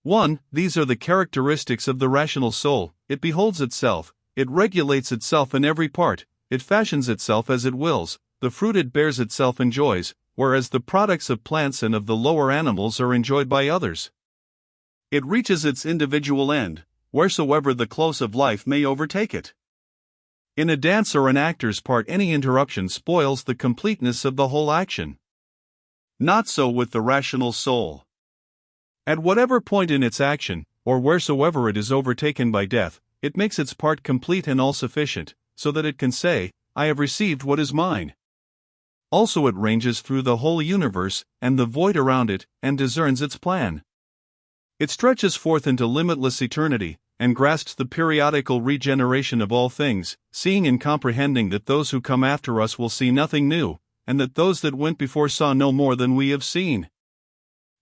1. These are the characteristics of the rational soul: it beholds itself, it regulates itself in every part, it fashions itself as it wills, the fruit it bears itself enjoys, whereas the products of plants and of the lower animals are enjoyed by others. It reaches its individual end, wheresoever the close of life may overtake it. In a dance or an actor's part, any interruption spoils the completeness of the whole action. Not so with the rational soul. At whatever point in its action, or wheresoever it is overtaken by death, it makes its part complete and all-sufficient, so that it can say, "I have received what is mine." Also it ranges through the whole universe, and the void around it, and discerns its plan. It stretches forth into limitless eternity, and grasps the periodical regeneration of all things, seeing and comprehending that those who come after us will see nothing new, and that those that went before saw no more than we have seen.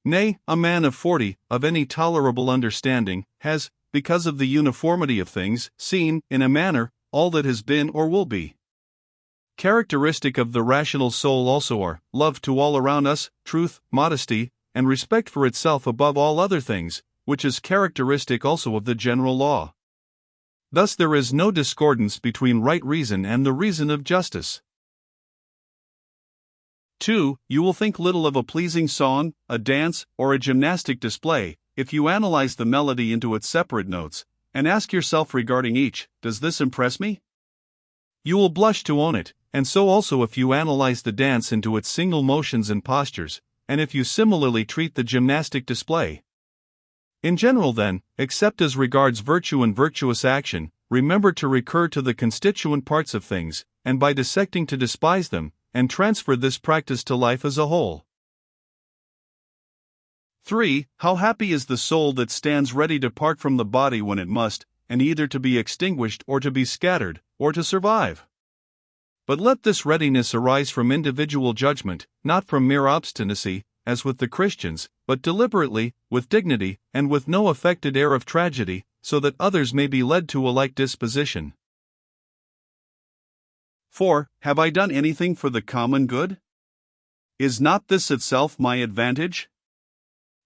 Nay, a man of 40, of any tolerable understanding, has, because of the uniformity of things, seen, in a manner, all that has been or will be. Characteristic of the rational soul also are love to all around us, truth, modesty, and respect for itself above all other things, which is characteristic also of the general law. Thus there is no discordance between right reason and the reason of justice. 2. You will think little of a pleasing song, a dance, or a gymnastic display, if you analyze the melody into its separate notes, and ask yourself regarding each, "Does this impress me?" You will blush to own it, and so also if you analyze the dance into its single motions and postures, and if you similarly treat the gymnastic display. In general, then, except as regards virtue and virtuous action, remember to recur to the constituent parts of things, and by dissecting to despise them, and transfer this practice to life as a whole. 3. How happy is the soul that stands ready to part from the body when it must, and either to be extinguished or to be scattered, or to survive. But let this readiness arise from individual judgment, not from mere obstinacy, as with the Christians, but deliberately, with dignity, and with no affected air of tragedy, so that others may be led to a like disposition. 4. Have I done anything for the common good? Is not this itself my advantage?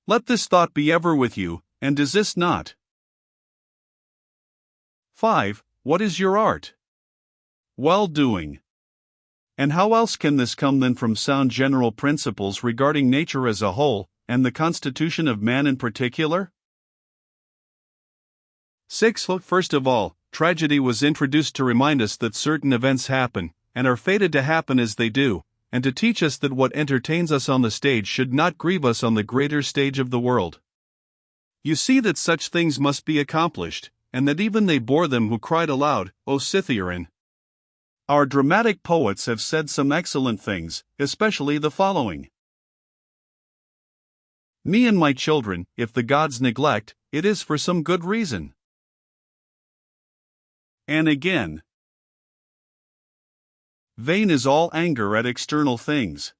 Let this thought be ever with you, and desist not. 5. What is your art? Well-doing. And how else can this come than from sound general principles regarding nature as a whole, and the constitution of man in particular? 6. First of all, tragedy was introduced to remind us that certain events happen, and are fated to happen as they do, and to teach us that what entertains us on the stage should not grieve us on the greater stage of the world. You see that such things must be accomplished, and that even they bore them who cried aloud, "O Cytherean!" Our dramatic poets have said some excellent things, especially the following: "Me and my children, if the gods neglect, it is for some good reason." And again, "Vain is all anger at external things."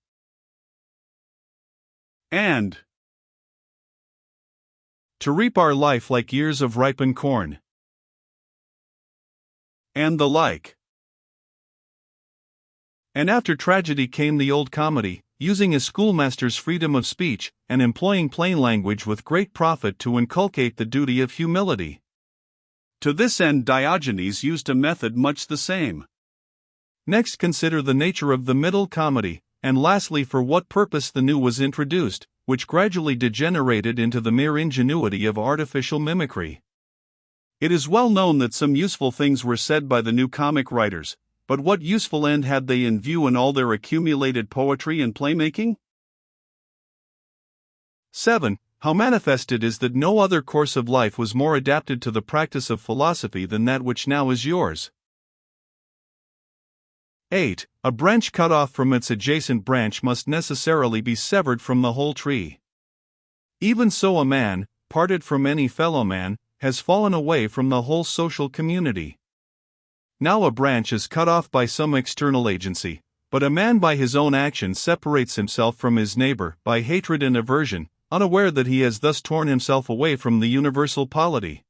And, "To reap our life like ears of ripened corn." And the like. And after tragedy came the old comedy, using a schoolmaster's freedom of speech, and employing plain language with great profit to inculcate the duty of humility. To this end Diogenes used a method much the same. Next consider the nature of the middle comedy, and lastly for what purpose the new was introduced, which gradually degenerated into the mere ingenuity of artificial mimicry. It is well known that some useful things were said by the new comic writers, but what useful end had they in view in all their accumulated poetry and playmaking? 7. How manifest it is that no other course of life was more adapted to the practice of philosophy than that which now is yours. 8. A branch cut off from its adjacent branch must necessarily be severed from the whole tree. Even so a man, parted from any fellow man, has fallen away from the whole social community. Now a branch is cut off by some external agency, but a man by his own action separates himself from his neighbor by hatred and aversion, unaware that he has thus torn himself away from the universal polity.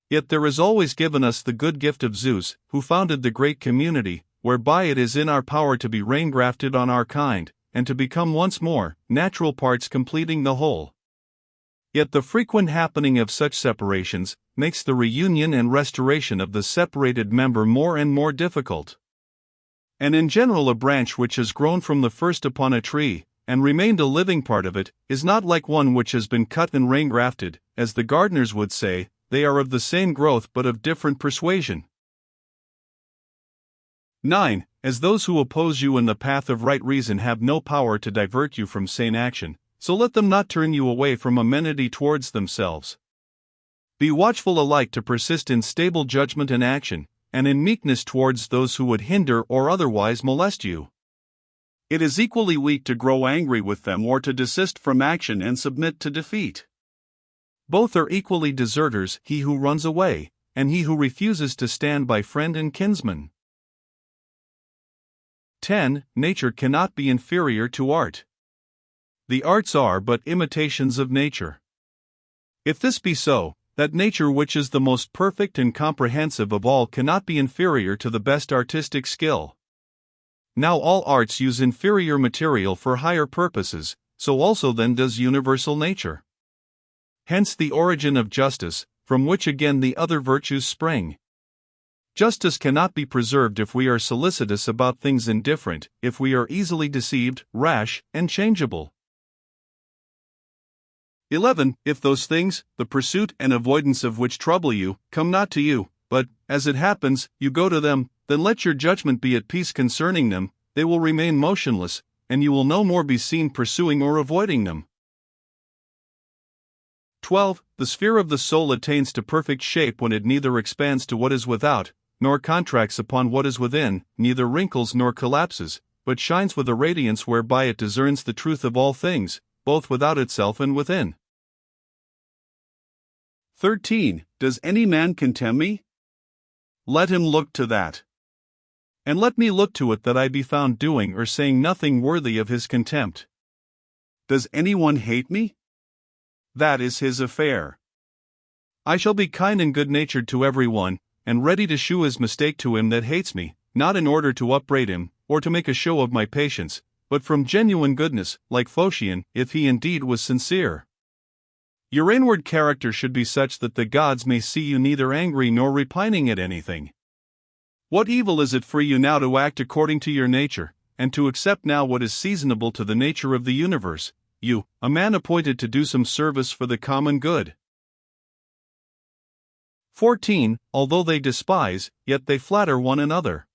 Yet there is always given us the good gift of Zeus, who founded the great community, whereby it is in our power to be rain-grafted on our kind, and to become once more natural parts completing the whole. Yet the frequent happening of such separations makes the reunion and restoration of the separated member more and more difficult. And in general, a branch which has grown from the first upon a tree, and remained a living part of it, is not like one which has been cut and rain-grafted. As the gardeners would say, they are of the same growth but of different persuasion. 9. As those who oppose you in the path of right reason have no power to divert you from sane action, so let them not turn you away from amenity towards themselves. Be watchful alike to persist in stable judgment and action, and in meekness towards those who would hinder or otherwise molest you. It is equally weak to grow angry with them or to desist from action and submit to defeat. Both are equally deserters, he who runs away, and he who refuses to stand by friend and kinsman. 10. Nature cannot be inferior to art. The arts are but imitations of nature. If this be so, that nature which is the most perfect and comprehensive of all cannot be inferior to the best artistic skill. Now all arts use inferior material for higher purposes, so also then does universal nature. Hence the origin of justice, from which again the other virtues spring. Justice cannot be preserved if we are solicitous about things indifferent, if we are easily deceived, rash, and changeable. 11. If those things, the pursuit and avoidance of which trouble you, come not to you, but, as it happens, you go to them, then let your judgment be at peace concerning them, they will remain motionless, and you will no more be seen pursuing or avoiding them. 12. The sphere of the soul attains to perfect shape when it neither expands to what is without, nor contracts upon what is within, neither wrinkles nor collapses, but shines with a radiance whereby it discerns the truth of all things, both without itself and within. 13. Does any man contemn me? Let him look to that. And let me look to it that I be found doing or saying nothing worthy of his contempt. Does anyone hate me? That is his affair. I shall be kind and good-natured to every one, and ready to shew his mistake to him that hates me, not in order to upbraid him, or to make a show of my patience, but from genuine goodness, like Phocion, if he indeed was sincere. Your inward character should be such that the gods may see you neither angry nor repining at anything. What evil is it for you now to act according to your nature, and to accept now what is seasonable to the nature of the universe, you, a man appointed to do some service for the common good? 14. Although they despise, yet they flatter one another.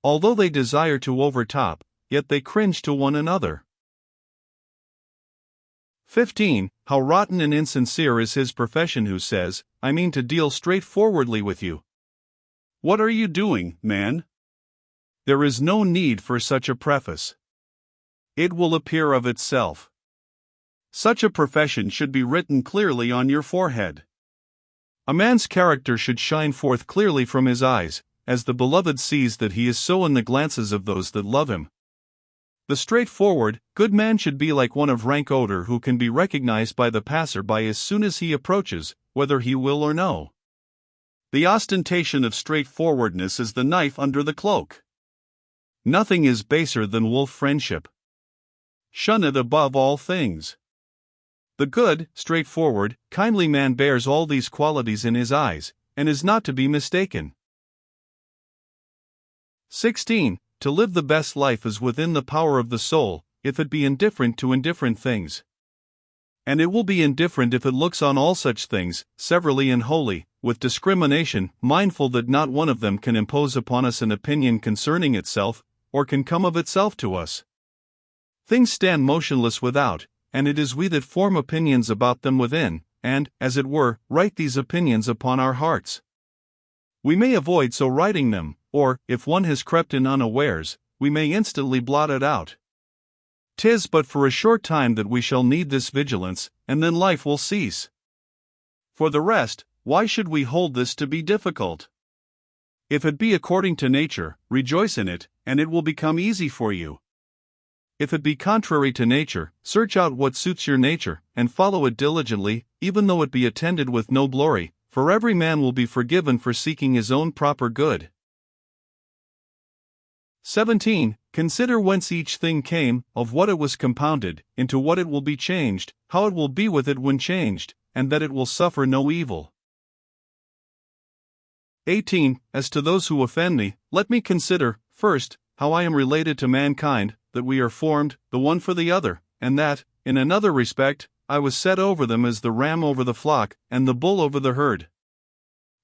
Although they desire to overtop, yet they cringe to one another. 15. How rotten and insincere is his profession who says, I mean to deal straightforwardly with you. What are you doing, man? There is no need for such a preface. It will appear of itself. Such a profession should be written clearly on your forehead. A man's character should shine forth clearly from his eyes, as the beloved sees that he is so in the glances of those that love him. The straightforward, good man should be like one of rank odor who can be recognized by the passer-by as soon as he approaches, whether he will or no. The ostentation of straightforwardness is the knife under the cloak. Nothing is baser than wolf friendship. Shun it above all things. The good, straightforward, kindly man bears all these qualities in his eyes, and is not to be mistaken. 16. To live the best life is within the power of the soul, if it be indifferent to indifferent things. And it will be indifferent if it looks on all such things, severally and wholly, with discrimination, mindful that not one of them can impose upon us an opinion concerning itself, or can come of itself to us. Things stand motionless without, and it is we that form opinions about them within, and, as it were, write these opinions upon our hearts. We may avoid so writing them, or, if one has crept in unawares, we may instantly blot it out. 'Tis but for a short time that we shall need this vigilance, and then life will cease. For the rest, why should we hold this to be difficult? If it be according to nature, rejoice in it, and it will become easy for you. If it be contrary to nature, search out what suits your nature, and follow it diligently, even though it be attended with no glory, for every man will be forgiven for seeking his own proper good. 17. Consider whence each thing came, of what it was compounded, into what it will be changed, how it will be with it when changed, and that it will suffer no evil. 18. As to those who offend me, let me consider, first, how I am related to mankind, that we are formed, the one for the other, and that, in another respect, I was set over them as the ram over the flock, and the bull over the herd.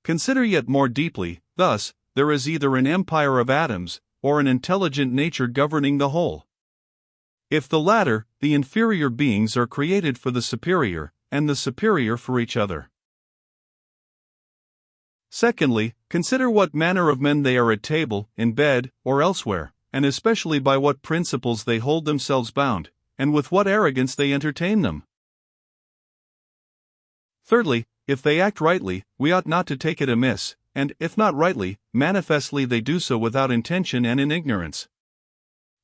Consider yet more deeply, thus, there is either an empire of atoms, or an intelligent nature governing the whole. If the latter, the inferior beings are created for the superior, and the superior for each other. Secondly, consider what manner of men they are at table, in bed, or elsewhere, and especially by what principles they hold themselves bound, and with what arrogance they entertain them. Thirdly, if they act rightly, we ought not to take it amiss, and, if not rightly, manifestly they do so without intention and in ignorance.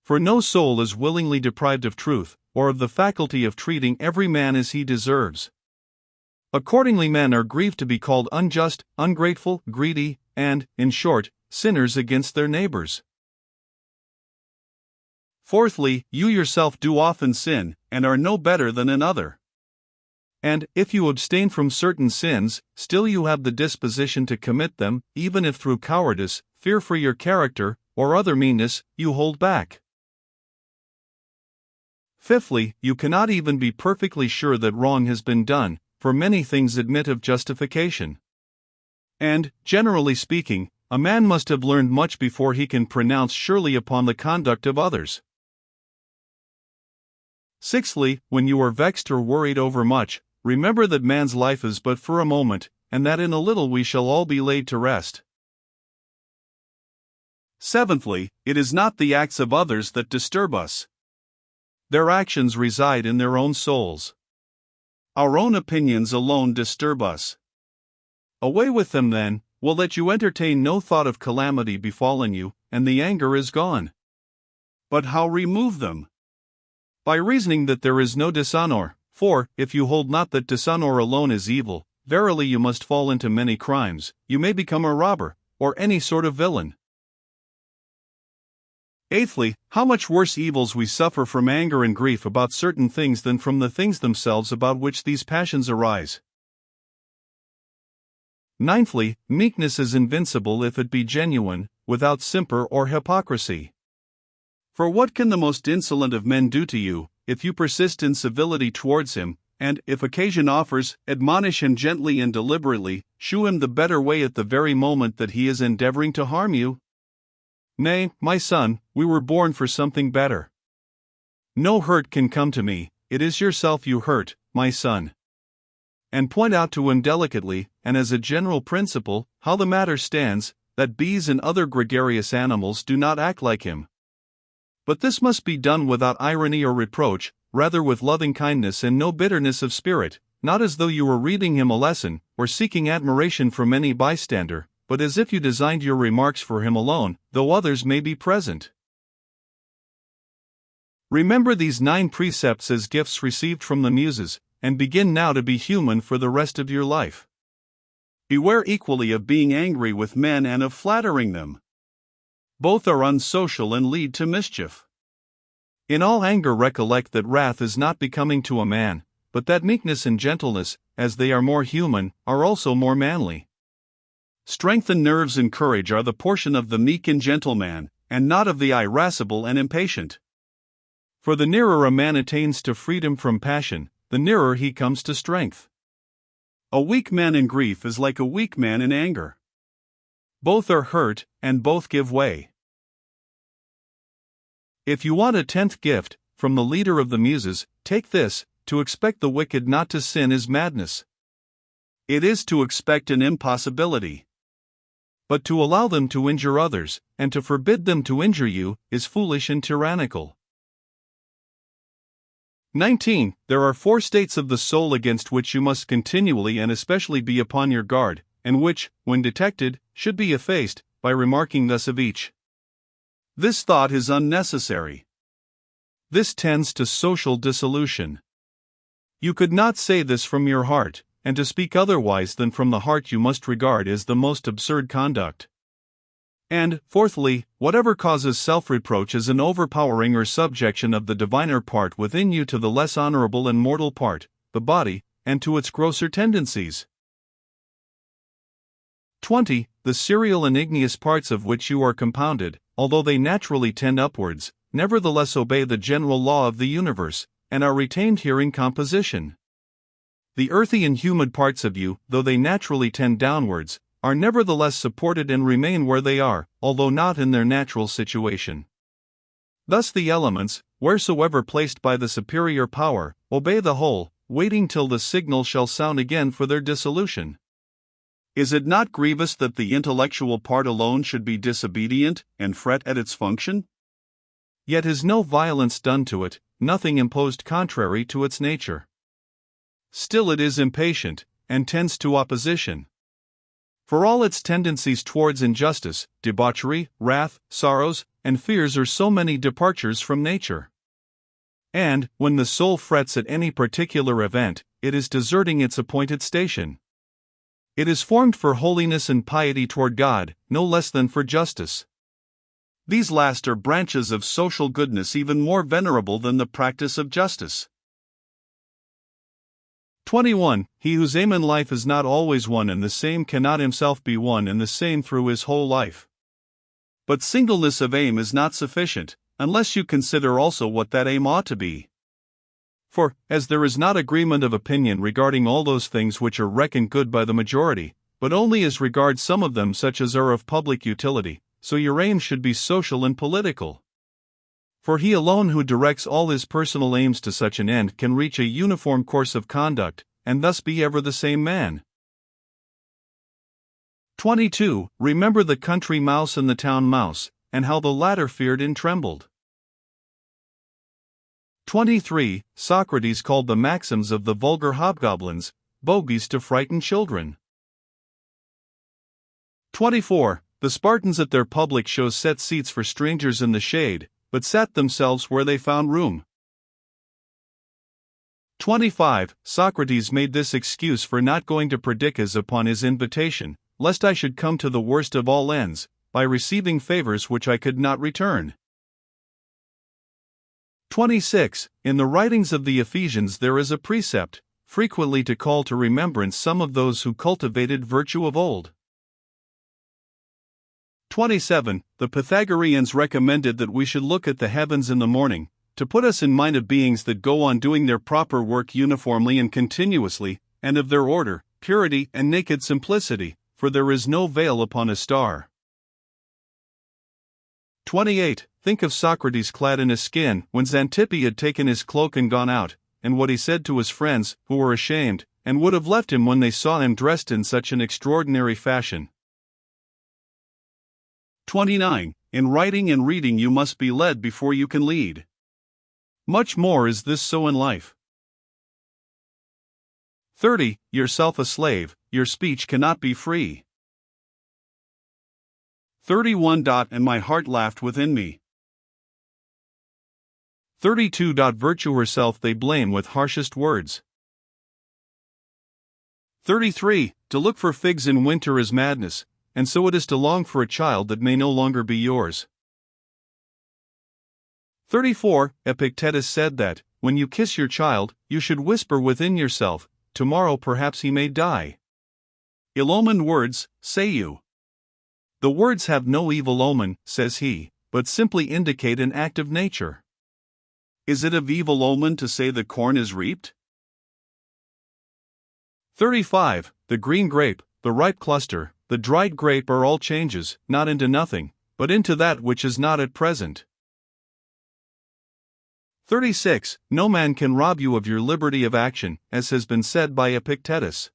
For no soul is willingly deprived of truth, or of the faculty of treating every man as he deserves. Accordingly, men are grieved to be called unjust, ungrateful, greedy, and, in short, sinners against their neighbors. Fourthly, you yourself do often sin, and are no better than another. And, if you abstain from certain sins, still you have the disposition to commit them, even if through cowardice, fear for your character, or other meanness, you hold back. Fifthly, you cannot even be perfectly sure that wrong has been done, for many things admit of justification. And, generally speaking, a man must have learned much before he can pronounce surely upon the conduct of others. Sixthly, when you are vexed or worried over much, remember that man's life is but for a moment, and that in a little we shall all be laid to rest. Seventhly, it is not the acts of others that disturb us. Their actions reside in their own souls. Our own opinions alone disturb us. Away with them then, will that you entertain no thought of calamity befallen you, and the anger is gone. But how remove them? By reasoning that there is no dishonor. For, if you hold not that dishonor alone is evil, verily you must fall into many crimes, you may become a robber, or any sort of villain. Eighthly, how much worse evils we suffer from anger and grief about certain things than from the things themselves about which these passions arise. Ninthly, meekness is invincible if it be genuine, without simper or hypocrisy. For what can the most insolent of men do to you, if you persist in civility towards him, and, if occasion offers, admonish him gently and deliberately, shew him the better way at the very moment that he is endeavoring to harm you? Nay, my son, we were born for something better. No hurt can come to me, it is yourself you hurt, my son. And point out to him delicately, and as a general principle, how the matter stands, that bees and other gregarious animals do not act like him. But this must be done without irony or reproach, rather with loving kindness and no bitterness of spirit, not as though you were reading him a lesson, or seeking admiration from any bystander, but as if you designed your remarks for him alone, though others may be present. Remember these 9 precepts as gifts received from the Muses, and begin now to be human for the rest of your life. Beware equally of being angry with men and of flattering them. Both are unsocial and lead to mischief. In all anger recollect that wrath is not becoming to a man, but that meekness and gentleness, as they are more human, are also more manly. Strength and nerves and courage are the portion of the meek and gentle man, and not of the irascible and impatient. For the nearer a man attains to freedom from passion, the nearer he comes to strength. A weak man in grief is like a weak man in anger. Both are hurt, and both give way. If you want a 10th gift, from the leader of the Muses, take this: to expect the wicked not to sin is madness. It is to expect an impossibility. But to allow them to injure others, and to forbid them to injure you, is foolish and tyrannical. 19. There are 4 states of the soul against which you must continually and especially be upon your guard, and which, when detected, should be effaced, by remarking thus of each. This thought is unnecessary. This tends to social dissolution. You could not say this from your heart, and to speak otherwise than from the heart you must regard as the most absurd conduct. And, fourthly, whatever causes self-reproach is an overpowering or subjection of the diviner part within you to the less honorable and mortal part, the body, and to its grosser tendencies. 20. The serial and igneous parts of which you are compounded, although they naturally tend upwards, nevertheless obey the general law of the universe, and are retained here in composition. The earthy and humid parts of you, though they naturally tend downwards, are nevertheless supported and remain where they are, although not in their natural situation. Thus the elements, wheresoever placed by the superior power, obey the whole, waiting till the signal shall sound again for their dissolution. Is it not grievous that the intellectual part alone should be disobedient, and fret at its function? Yet is no violence done to it, nothing imposed contrary to its nature. Still it is impatient, and tends to opposition. For all its tendencies towards injustice, debauchery, wrath, sorrows, and fears are so many departures from nature. And, when the soul frets at any particular event, it is deserting its appointed station. It is formed for holiness and piety toward God, no less than for justice. These last are branches of social goodness even more venerable than the practice of justice. 21. He whose aim in life is not always one and the same cannot himself be one and the same through his whole life. But singleness of aim is not sufficient, unless you consider also what that aim ought to be. For, as there is not agreement of opinion regarding all those things which are reckoned good by the majority, but only as regards some of them such as are of public utility, so your aim should be social and political. For he alone who directs all his personal aims to such an end can reach a uniform course of conduct, and thus be ever the same man. 22. Remember the country mouse and the town mouse, and how the latter feared and trembled. 23. Socrates called the maxims of the vulgar hobgoblins, bogies to frighten children. 24. The Spartans at their public shows set seats for strangers in the shade, but sat themselves where they found room. 25. Socrates made this excuse for not going to Perdiccas upon his invitation, lest I should come to the worst of all ends, by receiving favors which I could not return. 26. In the writings of the Ephesians there is a precept, frequently to call to remembrance some of those who cultivated virtue of old. 27. The Pythagoreans recommended that we should look at the heavens in the morning, to put us in mind of beings that go on doing their proper work uniformly and continuously, and of their order, purity, and naked simplicity, for there is no veil upon a star. 28. Think of Socrates clad in a skin, when Xantippe had taken his cloak and gone out, and what he said to his friends, who were ashamed, and would have left him when they saw him dressed in such an extraordinary fashion. 29. In writing and reading you must be led before you can lead. Much more is this so in life. 30. Yourself a slave, your speech cannot be free. 31. And my heart laughed within me. 32. Virtue herself they blame with harshest words. 33. To look for figs in winter is madness, and so it is to long for a child that may no longer be yours. 34. Epictetus said that, when you kiss your child, you should whisper within yourself, tomorrow perhaps he may die. Ill-omened words, say you. The words have no evil omen, says he, but simply indicate an act of nature. Is it of evil omen to say the corn is reaped? 35. The green grape, the ripe cluster, the dried grape are all changes, not into nothing, but into that which is not at present. 36. No man can rob you of your liberty of action, as has been said by Epictetus.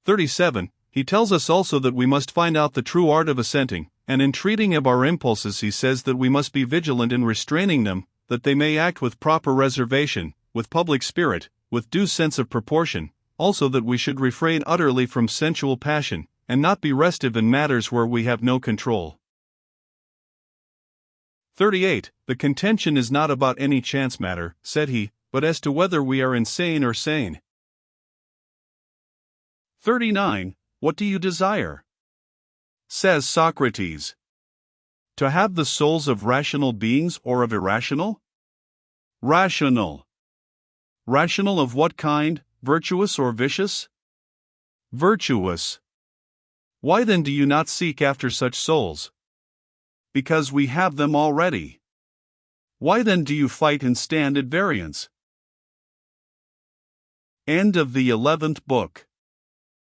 37. He tells us also that we must find out the true art of assenting, and in treating of our impulses he says that we must be vigilant in restraining them, that they may act with proper reservation, with public spirit, with due sense of proportion, also that we should refrain utterly from sensual passion, and not be restive in matters where we have no control. 38. The contention is not about any chance matter, said he, but as to whether we are insane or sane. 39. What do you desire? Says Socrates. To have the souls of rational beings or of irrational? Rational. Rational of what kind, virtuous or vicious? Virtuous. Why then do you not seek after such souls? Because we have them already. Why then do you fight and stand at variance? End of the 11th book.